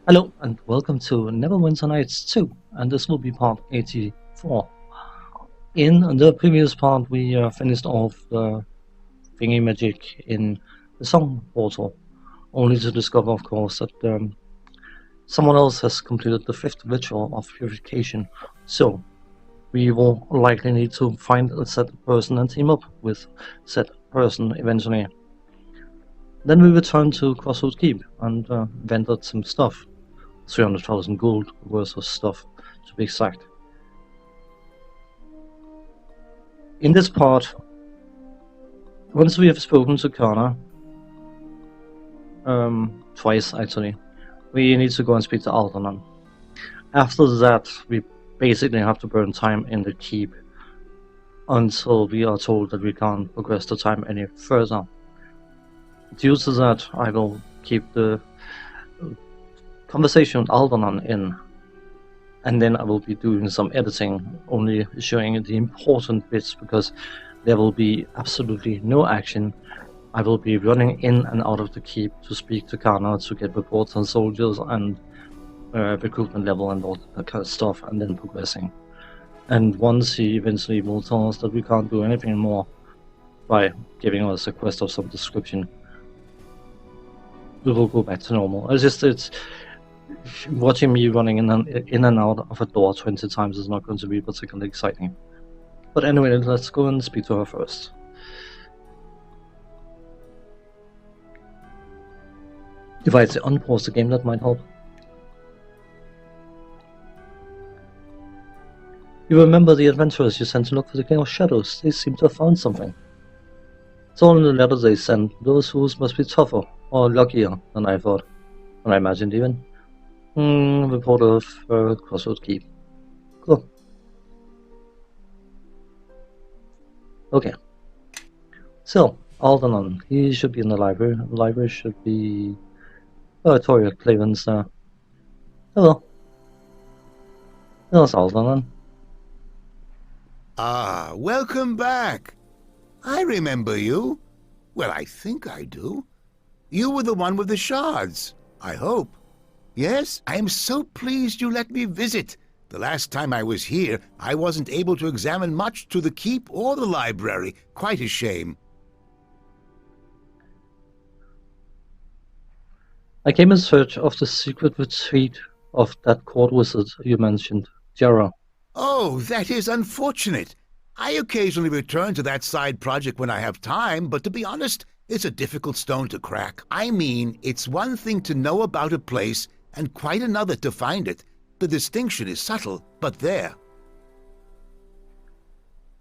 Hello and welcome to Neverwinter Nights 2, and this will be part 84. In the previous part, we finished off the thingy magic in the song portal, only to discover, of course, that someone else has completed the fifth ritual of purification. So, we will likely need to find a said person and team up with said person eventually. Then we returned to Crossroads Keep and vendored some stuff. 300,000 gold worth of stuff, to be exact. In this part, once we have spoken to Kana, twice actually, we need to go and speak to Alderman. After that, we basically have to burn time in the keep until we are told that we can't progress the time any further. Due to that, I will keep the conversation with Alderman in, and then I will be doing some editing, only showing the important bits, because there will be absolutely no action. I will be running in and out of the keep to speak to Kana to get reports on soldiers and recruitment level and all that kind of stuff, and then progressing. And once he eventually will tell us that we can't do anything more by giving us a quest of some description, we will go back to normal. It's watching me running in and out of a door 20 times is not going to be particularly exciting. But anyway, let's go and speak to her first. If I say unpause the game, that might help. You remember the adventurers you sent to look for the King of Shadows? They seem to have found something. It's all in the letters they sent. Those fools must be tougher, or luckier than I thought, than I imagined even. Report of Crossroads Keep. Cool. Okay. So, Alderman, he should be in the library. The library should be... Oh, Toria Claven's there. Hello. There's Alderman. Ah, welcome back. I remember you. Well, I think I do. You were the one with the shards, I hope. Yes, I am so pleased you let me visit. The last time I was here, I wasn't able to examine much to the keep or the library. Quite a shame. I came in search of the secret retreat of that court wizard you mentioned, Jara. Oh, that is unfortunate. I occasionally return to that side project when I have time, but to be honest, it's a difficult stone to crack. I mean, it's one thing to know about a place and quite another to find it. The distinction is subtle, but there.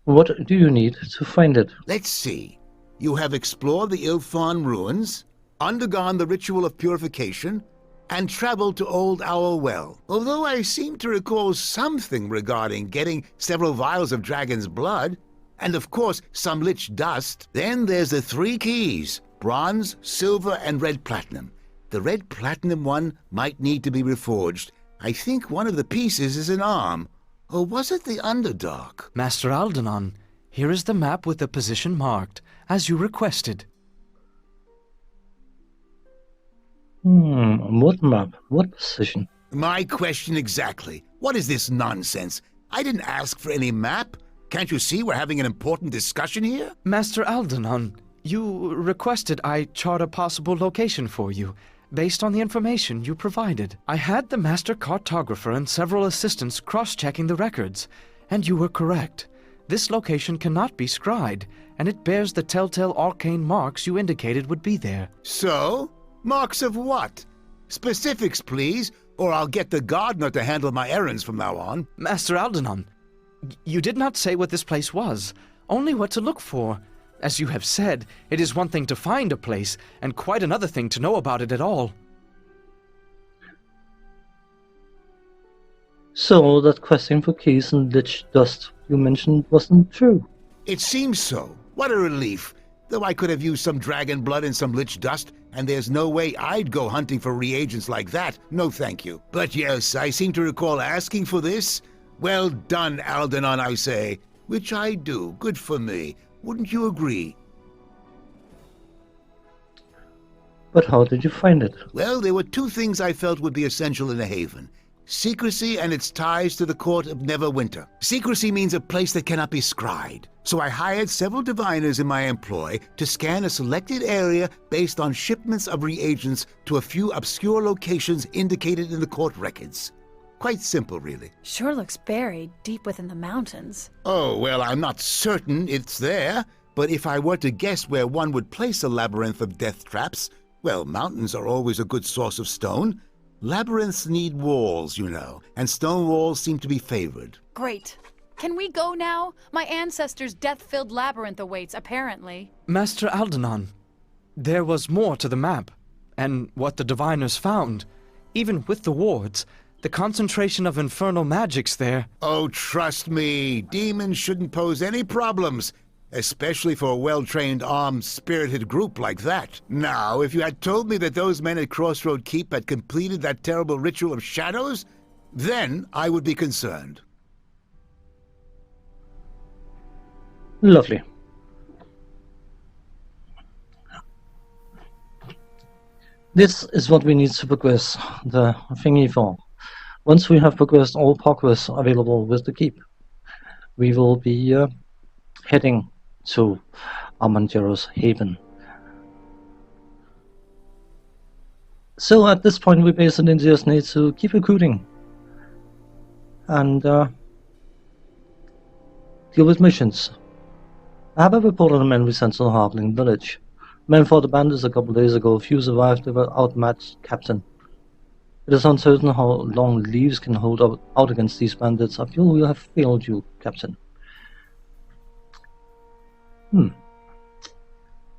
What do you need to find it? Let's see. You have explored the Ilfan ruins, undergone the ritual of purification, and traveled to Old Owl Well. Although I seem to recall something regarding getting several vials of dragon's blood, and of course some lich dust. Then there's the three keys: bronze, silver, and red platinum. The red platinum one might need to be reforged. I think one of the pieces is an arm. Or was it the Underdark? Master Aldenon, here is the map with the position marked, as you requested. What map? What position? My question exactly. What is this nonsense? I didn't ask for any map. Can't you see we're having an important discussion here? Master Aldenon, you requested I chart a possible location for you, based on the information you provided. I had the master cartographer and several assistants cross-checking the records, and you were correct. This location cannot be scryed, and it bears the telltale arcane marks you indicated would be there. So? Marks of what? Specifics, please, or I'll get the gardener to handle my errands from now on. Master Aldenon, you did not say what this place was, only what to look for. As you have said, it is one thing to find a place, and quite another thing to know about it at all. So, that question for keys and lich dust you mentioned wasn't true? It seems so. What a relief. Though I could have used some dragon blood and some lich dust, and there's no way I'd go hunting for reagents like that. No thank you. But yes, I seem to recall asking for this. Well done, Aldenon, I say. Which I do. Good for me. Wouldn't you agree? But how did you find it? Well, there were two things I felt would be essential in a haven. Secrecy and its ties to the court of Neverwinter. Secrecy means a place that cannot be scryed. So I hired several diviners in my employ to scan a selected area based on shipments of reagents to a few obscure locations indicated in the court records. Quite simple, really. Sure looks buried deep within the mountains. Oh, well, I'm not certain it's there, but if I were to guess where one would place a labyrinth of death traps, well, mountains are always a good source of stone. Labyrinths need walls, you know, and stone walls seem to be favored. Great. Can we go now? My ancestors' death-filled labyrinth awaits, apparently. Master Aldenon, there was more to the map, and what the diviners found. Even with the wards, the concentration of infernal magics there. Oh, trust me, demons shouldn't pose any problems, especially for a well-trained, armed, spirited group like that. Now, if you had told me that those men at Crossroad Keep had completed that terrible ritual of shadows, then I would be concerned. Lovely. This is what we need to progress the thingy for. Once we have progressed all progress available with the keep, we will be heading to Armangero's Haven. So at this point we basically just need to keep recruiting and deal with missions. I have a report on the men we sent to the Harpling village. Men fought the bandits a couple days ago. Few survived. They were outmatched, Captain. It is uncertain how long leaves can hold out against these bandits. I feel we have failed you, Captain.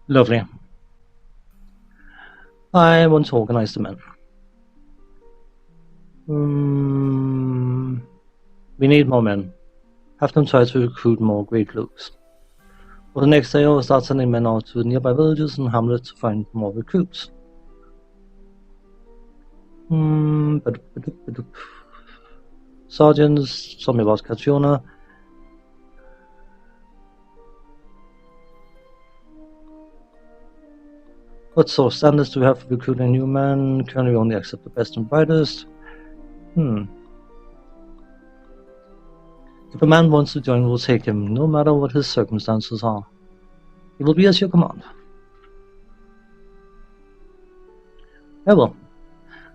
Lovely. I want to organize the men. We need more men. Have them try to recruit more great looks. For the next day I will start sending men out to nearby villages and hamlets to find more recruits. Sergeants, tell me about Catriona. What sort of standards do we have for recruiting new men? Currently we only accept the best and brightest. If a man wants to join, we'll take him, no matter what his circumstances are. He will be at your command. Yeah, well.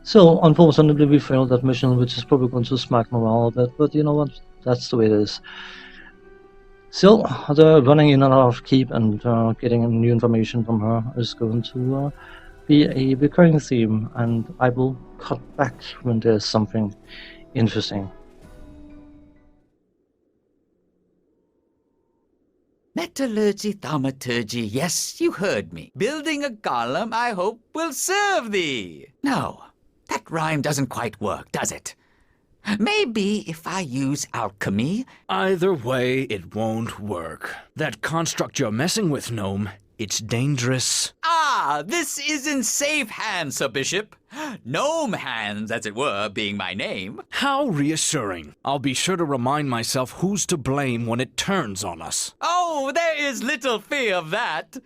So, unfortunately, we failed that mission, which is probably going to smack morale a bit, but you know what? That's the way it is. Still, the running in and out of Keep and getting new information from her is going to be a recurring theme, and I will cut back when there's something interesting. Metallurgy, thaumaturgy, yes, you heard me. Building a golem, I hope, will serve thee. No, that rhyme doesn't quite work, does it? Maybe if I use alchemy... Either way, it won't work. That construct you're messing with, Gnome, it's dangerous. Ah, this is in safe hands, Sir Bishop. Gnome hands, as it were, being my name. How reassuring. I'll be sure to remind myself who's to blame when it turns on us. Oh, there is little fear of that.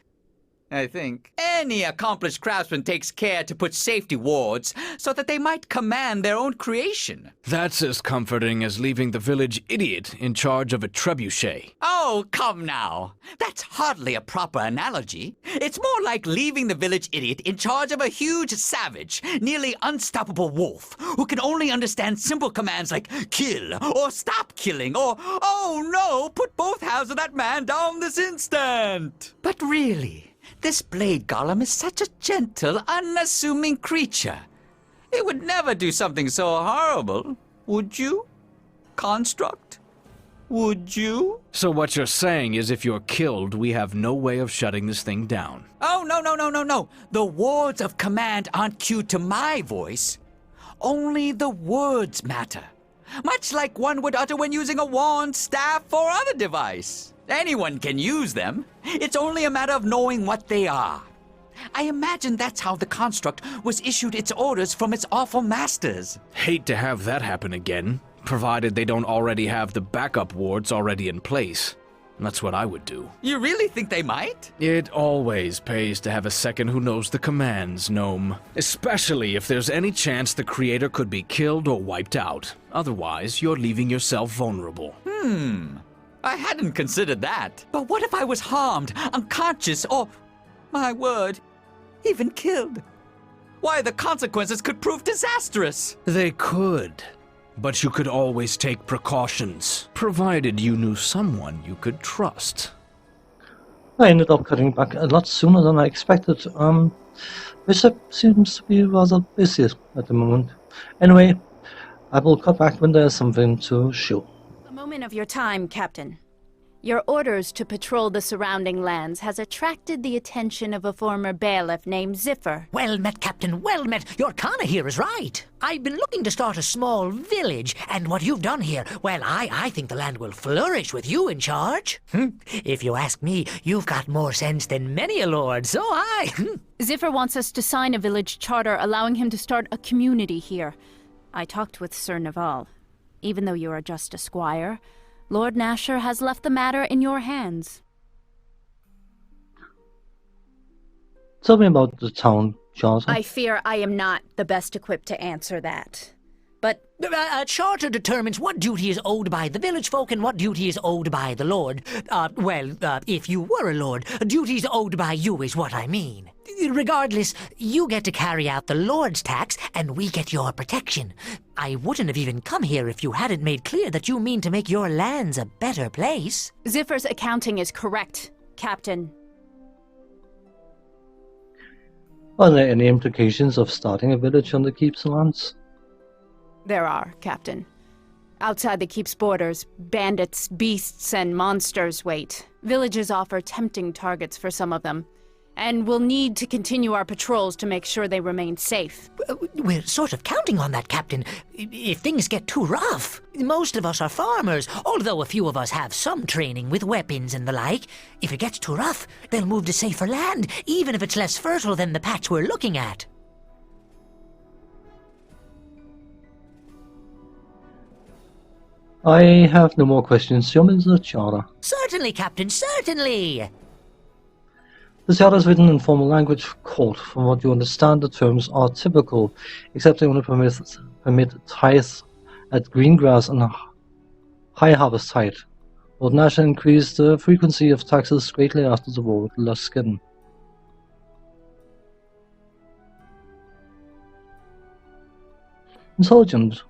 I think. Any accomplished craftsman takes care to put safety wards so that they might command their own creation. That's as comforting as leaving the village idiot in charge of a trebuchet. Oh, come now. That's hardly a proper analogy. It's more like leaving the village idiot in charge of a huge savage, nearly unstoppable wolf, who can only understand simple commands like kill, or stop killing, or, oh no, put both halves of that man down this instant. But really... this blade golem is such a gentle, unassuming creature. It would never do something so horrible, would you? Construct? Would you? So what you're saying is if you're killed, we have no way of shutting this thing down. Oh, no. The wards of command aren't cued to my voice. Only the words matter. Much like one would utter when using a wand, staff, or other device. Anyone can use them. It's only a matter of knowing what they are. I imagine that's how the construct was issued its orders from its awful masters. Hate to have that happen again, provided they don't already have the backup wards already in place. That's what I would do. You really think they might? It always pays to have a second who knows the commands, Gnome. Especially if there's any chance the creator could be killed or wiped out. Otherwise, you're leaving yourself vulnerable. I hadn't considered that. But what if I was harmed, unconscious, or, my word, even killed? Why, the consequences could prove disastrous. They could. But you could always take precautions, provided you knew someone you could trust. I ended up cutting back a lot sooner than I expected. Bishop seems to be rather busy at the moment. Anyway, I will cut back when there's something to show. A moment of your time, Captain. Your orders to patrol the surrounding lands has attracted the attention of a former bailiff named Ziffer. Well met, Captain, well met. Your Kana here is right. I've been looking to start a small village, and what you've done here, well, I think the land will flourish with you in charge. If you ask me, you've got more sense than many a lord, so I... Ziffer wants us to sign a village charter allowing him to start a community here. I talked with Sir Naval. Even though you are just a squire, Lord Nasher has left the matter in your hands. Tell me about the town, Charter. I fear I am not the best equipped to answer that. But A charter determines what duty is owed by the village folk and what duty is owed by the lord. If you were a lord, duties owed by you is what I mean. Regardless, you get to carry out the lord's tax, and we get your protection. I wouldn't have even come here if you hadn't made clear that you mean to make your lands a better place. Ziffer's accounting is correct, Captain. Are there any implications of starting a village on the keep's lands? There are, Captain. Outside the keep's borders, bandits, beasts, and monsters wait. Villages offer tempting targets for some of them, and we'll need to continue our patrols to make sure they remain safe. We're sort of counting on that, Captain. If things get too rough. Most of us are farmers, although a few of us have some training with weapons and the like. If it gets too rough, they'll move to safer land, even if it's less fertile than the patch we're looking at. I have no more questions. Show me the charter. Certainly, Captain, certainly. The charter is written in formal language of court. From what you understand, the terms are typical, except they only permit tithes at green grass and high harvest height. Lord Nash increased the frequency of taxes greatly after the war with Luskin. Intelligent.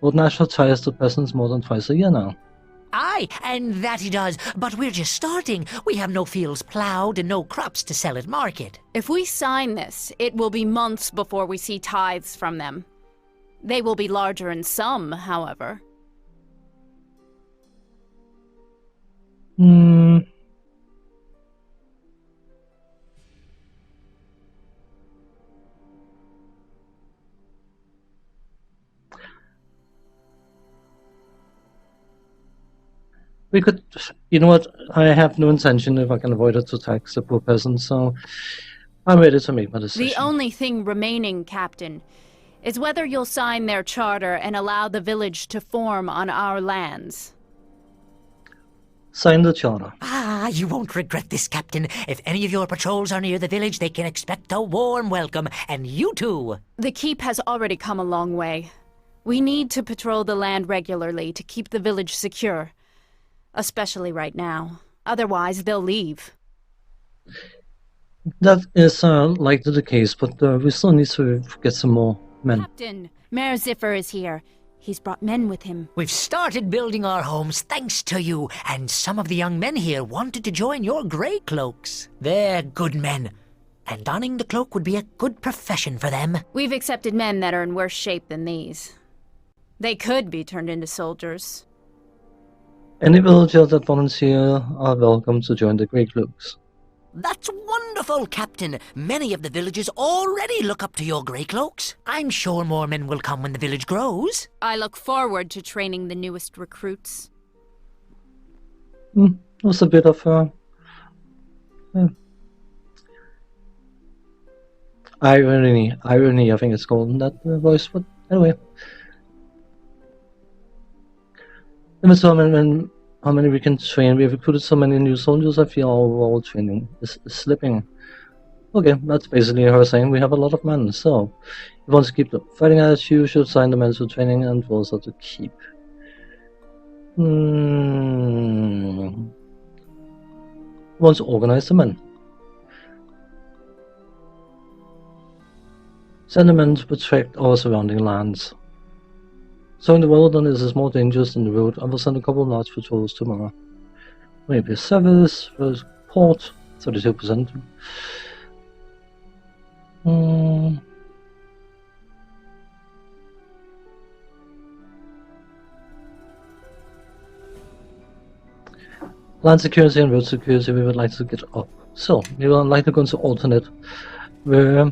Lord Nash tires the peasants more than twice a year now. Aye, and that he does, but we're just starting. We have no fields plowed and no crops to sell at market. If we sign this, it will be months before we see tithes from them. They will be larger in sum, however. We could, you know what, I have no intention if I can avoid it to tax the poor peasants, so I'm ready to make my decision. The only thing remaining, Captain, is whether you'll sign their charter and allow the village to form on our lands. Sign the charter. Ah, you won't regret this, Captain. If any of your patrols are near the village, they can expect a warm welcome, and you too. The keep has already come a long way. We need to patrol the land regularly to keep the village secure. Especially right now. Otherwise, they'll leave. That is likely the case, but we still need to get some more men. Captain, Mayor Ziffer is here. He's brought men with him. We've started building our homes thanks to you, and some of the young men here wanted to join your grey cloaks. They're good men, and donning the cloak would be a good profession for them. We've accepted men that are in worse shape than these. They could be turned into soldiers. Any villagers that volunteer are welcome to join the Grey Cloaks. That's wonderful, Captain. Many of the villagers already look up to your grey cloaks. I'm sure more men will come when the village grows. I look forward to training the newest recruits. It was a bit of irony, I think it's called in that voice, but anyway. how many we can train. We have recruited so many new soldiers, I feel our overall training is slipping. Okay, that's basically her saying we have a lot of men, so if you want to keep the fighting attitude, you should assign the men to training and also to keep. Want to organize the men. Send the men to protect our surrounding lands. So in the wilderness is more dangerous than the road. I will send a couple of large patrols tomorrow. Maybe a service, first port, 32%. Land security and road security we would like to get up. So, we would like to go into alternate, where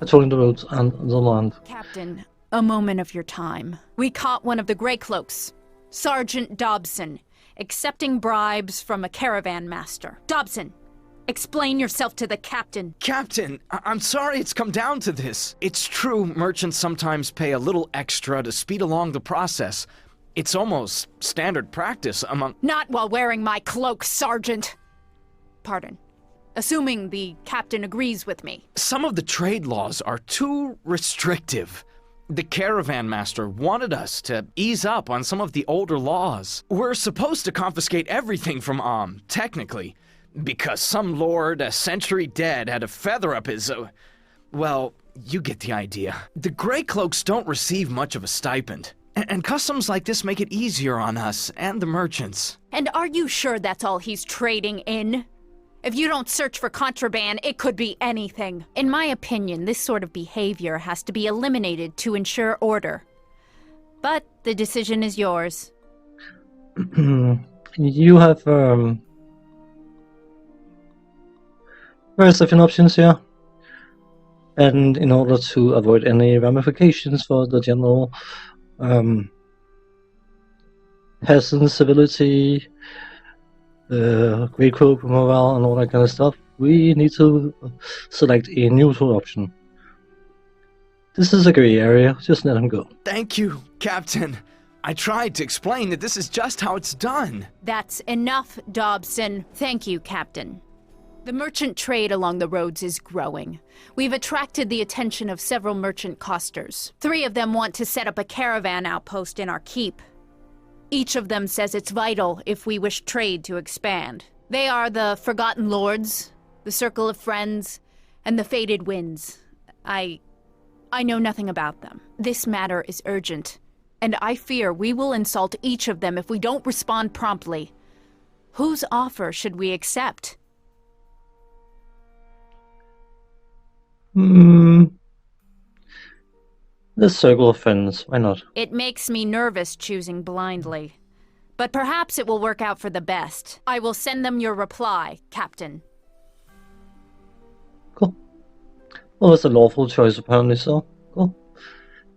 patrolling the roads and the land. Captain, a moment of your time. We caught one of the Grey Cloaks, Sergeant Dobson, accepting bribes from a caravan master. Dobson, explain yourself to the captain. Captain, I'm sorry it's come down to this. It's true merchants sometimes pay a little extra to speed along the process. It's almost standard practice among— Not while wearing my cloak, Sergeant. Pardon. Assuming the captain agrees with me. Some of the trade laws are too restrictive. The caravan master wanted us to ease up on some of the older laws. We're supposed to confiscate everything from technically, because some lord a century dead had a feather up his— well, you get the idea. The Grey Cloaks don't receive much of a stipend. And customs like this make it easier on us and the merchants. And are you sure that's all he's trading in? If you don't search for contraband, it could be anything. In my opinion, this sort of behavior has to be eliminated to ensure order. But the decision is yours. You have various different options here. And in order to avoid any ramifications for the general peasant civility, Grey Cloak morale and all that kind of stuff, we need to select a neutral option. This is a grey area, just let him go. Thank you, Captain. I tried to explain that this is just how it's done. That's enough, Dobson. Thank you, Captain. The merchant trade along the roads is growing. We've attracted the attention of several merchant costers. 3 of them want to set up a caravan outpost in our keep. Each of them says it's vital if we wish trade to expand. They are the Forgotten Lords, the Circle of Friends, and the Faded Winds. I know nothing about them. This matter is urgent, and I fear we will insult each of them if we don't respond promptly. Whose offer should we accept? The Circle of Friends, why not? It makes me nervous choosing blindly. But perhaps it will work out for the best. I will send them your reply, Captain. Cool. Well, it's a lawful choice apparently, so cool.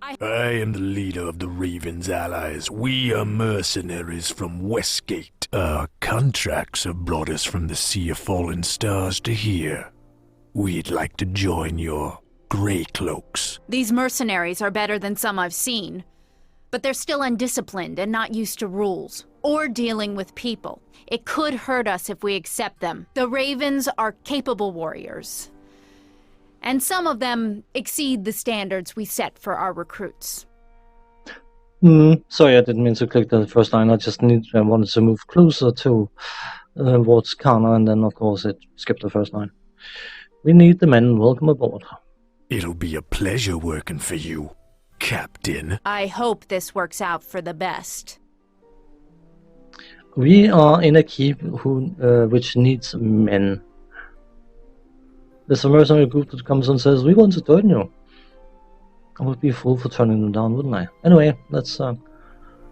I am the leader of the Raven's allies. We are mercenaries from Westgate. Our contracts have brought us from the Sea of Fallen Stars to here. We'd like to join your Grey Cloaks. These mercenaries are better than some I've seen, but they're still undisciplined and not used to rules, or dealing with people. It could hurt us if we accept them. The Ravens are capable warriors, and some of them exceed the standards we set for our recruits. Sorry, I didn't mean to click the first line. I wanted to move closer to towards Kana, and then of course it skipped the first line. We need the men. Welcome aboard. It'll be a pleasure working for you, Captain. I hope this works out for the best. We are in a keep which needs men. There's a mercenary group that comes and says, we want to join you. I would be a fool for turning them down, wouldn't I? Anyway, let's... the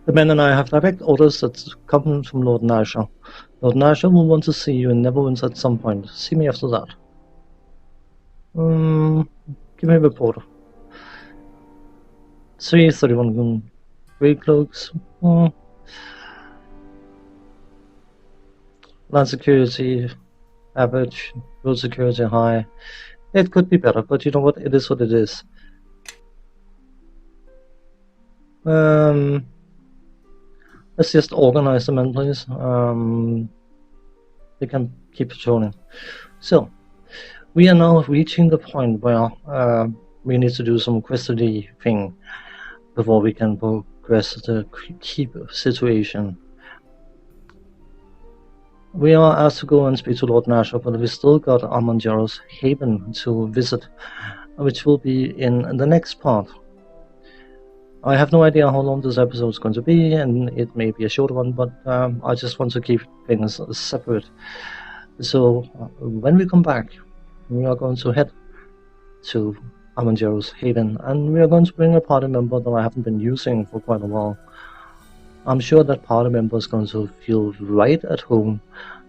men and I have direct orders that come from Lord Nasha. Lord Nasha will want to see you in Neverwinter at some point. See me after that. Give me a reporter. 331 Grey Cloaks. Land security average, road security high. It could be better, but you know what? It is what it is. let's just organize the men, please. They can keep patrolling. So, we are now reaching the point where we need to do some questy thing before we can progress the keep situation. We are asked to go and speak to Lord Nasher, but we still got Armangero's Haven to visit, which will be in the next part. I have no idea how long this episode is going to be, and it may be a short one, but I just want to keep things separate. So when we come back, we are going to head to Armangero's Haven, and we are going to bring a party member that I haven't been using for quite a while. I'm sure that party member is going to feel right at home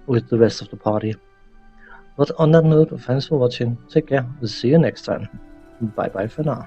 with the rest of the party. But on that note, thanks for watching, take care, see you next time, bye bye for now.